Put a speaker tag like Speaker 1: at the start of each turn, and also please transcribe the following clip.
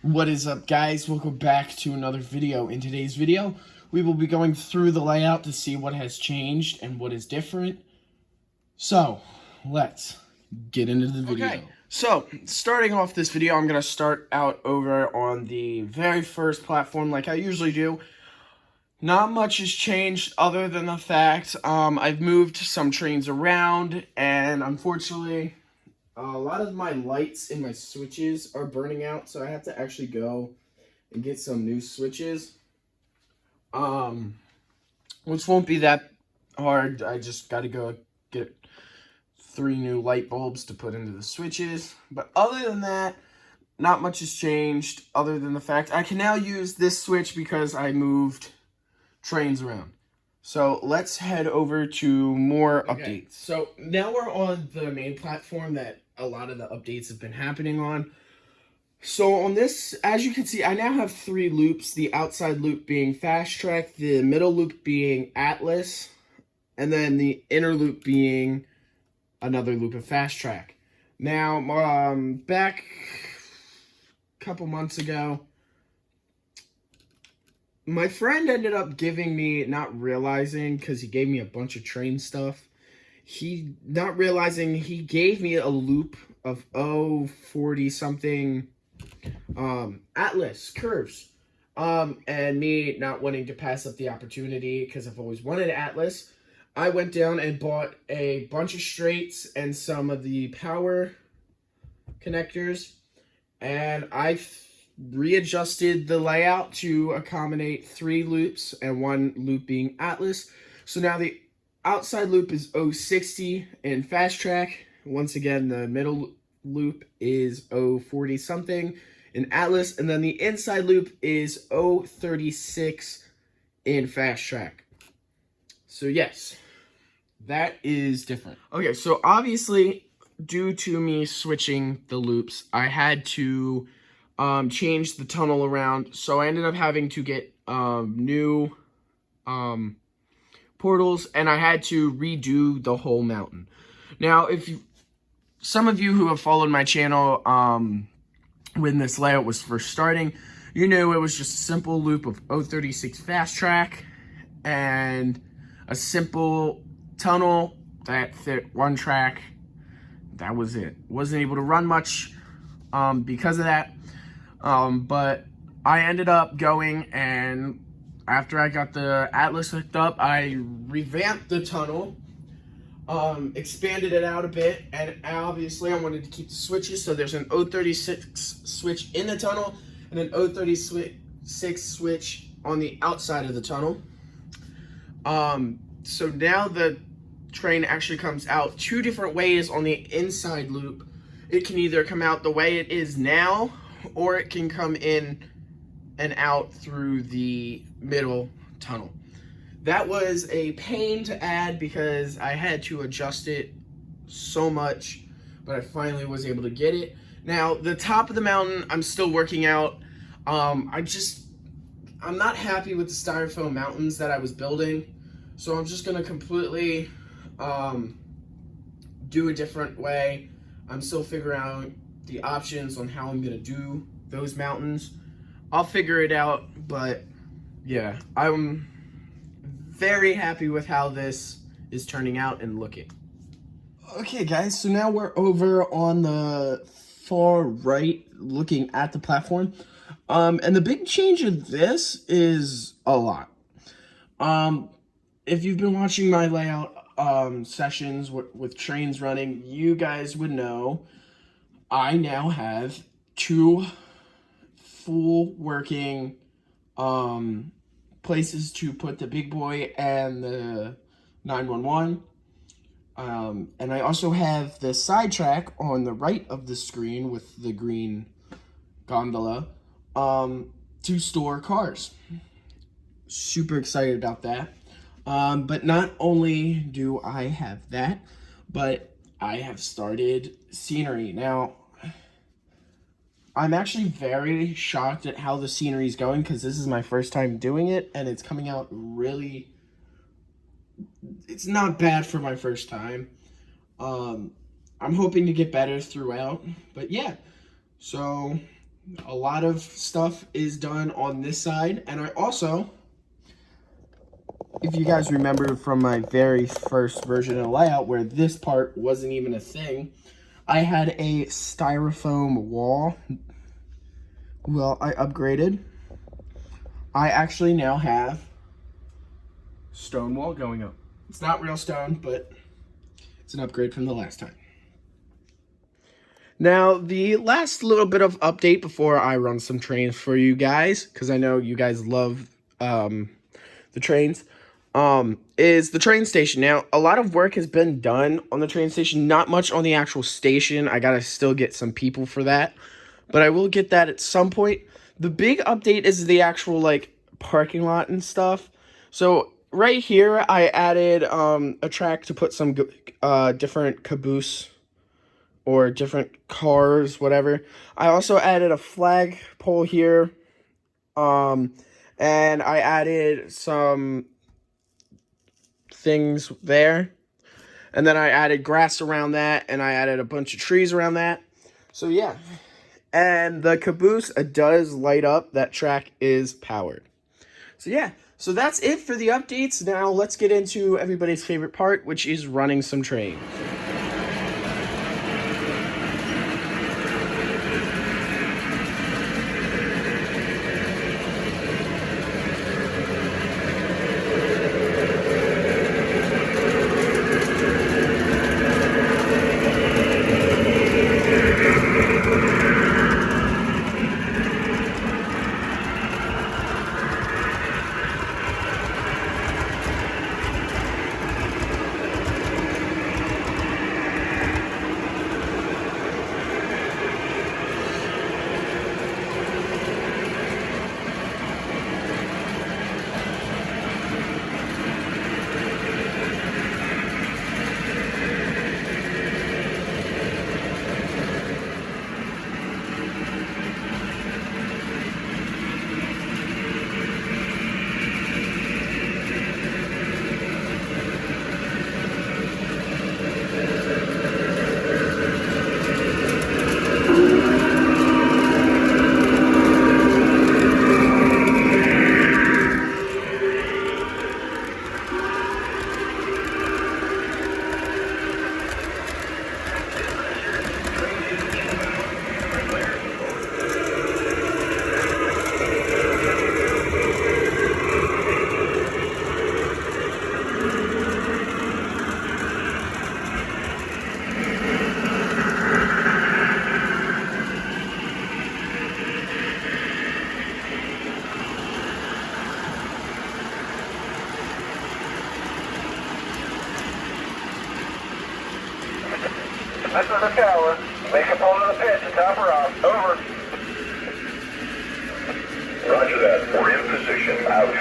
Speaker 1: What is up, guys? Welcome back to another video. In today's video, we will be going through the layout to see what has changed and what is different. So, let's get into the video. Okay, so starting off this video, I'm going to start out over on the very first platform like I usually do. Not much has changed other than the fact I've moved some trains around, and unfortunately a lot of my lights in my switches are burning out, so I have to actually go and get some new switches. Which won't be that hard. I just got to go get 3 new light bulbs to put into the switches. But other than that, not much has changed other than the fact I can now use this switch because I moved trains around. So let's head over to more updates. So now we're on the main platform that a lot of the updates have been happening on. So on this, as you can see, I now have 3 loops. The outside loop being Fast Track, the middle loop being Atlas, and then the inner loop being another loop of Fast Track. Now, back a couple months ago, my friend ended up giving me, not realizing, because he gave me a bunch of train stuff, not realizing he gave me a loop of 40 something Atlas curves. And me not wanting to pass up the opportunity because I've always wanted Atlas, I went down and bought a bunch of straights and some of the power connectors, and I readjusted the layout to accommodate 3 loops and 1 loop being Atlas. So now the outside loop is 060 in Fast Track. Once again, the middle loop is 040 something in Atlas, and then the inside loop is 036 in Fast Track. So yes, that is different. Okay, so obviously, due to me switching the loops, I had to change the tunnel around, so I ended up having to get new portals, and I had to redo the whole mountain. Now, some of you who have followed my channel when this layout was first starting, you knew it was just a simple loop of 036 Fast Track and a simple tunnel that fit 1 track. That was it. Wasn't able to run much because of that. But I ended up going, and after I got the Atlas hooked up, I revamped the tunnel, expanded it out a bit, and obviously I wanted to keep the switches, so there's an 036 switch in the tunnel and an 036 switch on the outside of the tunnel. So now the train actually comes out 2 different ways on the inside loop. It can either come out the way it is now, or it can come in and out through the middle tunnel. That was a pain to add because I had to adjust it so much, but I finally was able to get it. Now, the top of the mountain, I'm still working out. I'm not happy with the styrofoam mountains that I was building, so I'm just gonna completely do a different way. I'm still figuring out the options on how I'm gonna do those mountains. I'll figure it out, but yeah, I'm very happy with how this is turning out and looking. Okay, guys, so now we're over on the far right looking at the platform. And the big change of this is a lot. If you've been watching my layout sessions with trains running, you guys would know I now have 2 full working places to put the big boy and the 911. And I also have the sidetrack on the right of the screen with the green gondola to store cars. Super excited about that. But not only do I have that, but I have started scenery. Now, I'm actually very shocked at how the scenery is going because this is my first time doing it, and it's coming out really... It's not bad for my first time. I'm hoping to get better throughout, but yeah. So A lot of stuff is done on this side, and I also, if you guys remember from my very first version of the layout where this part wasn't even a thing, I had a styrofoam wall. Well, I upgraded. I actually now have stone wall going up. It's not real stone, but it's an upgrade from the last time. Now, the last little bit of update before I run some trains for you guys, because I know you guys love the trains, is the train station. Now, a lot of work has been done on the train station, not much on the actual station. I gotta still get some people for that, but I will get that at some point. The big update is the actual, like, parking lot and stuff. So, right here, I added a track to put some different caboose or different cars, whatever. I also added a flag pole here. And I added some things there. And then I added grass around that, and I added a bunch of trees around that. So yeah. And the caboose does light up. That track is powered. So yeah. So that's it for the updates. Now let's get into everybody's favorite part, which is running some trains.
Speaker 2: This is the tower. Make a pull to the pit to top her off. Over. Roger that. We're in position. Out.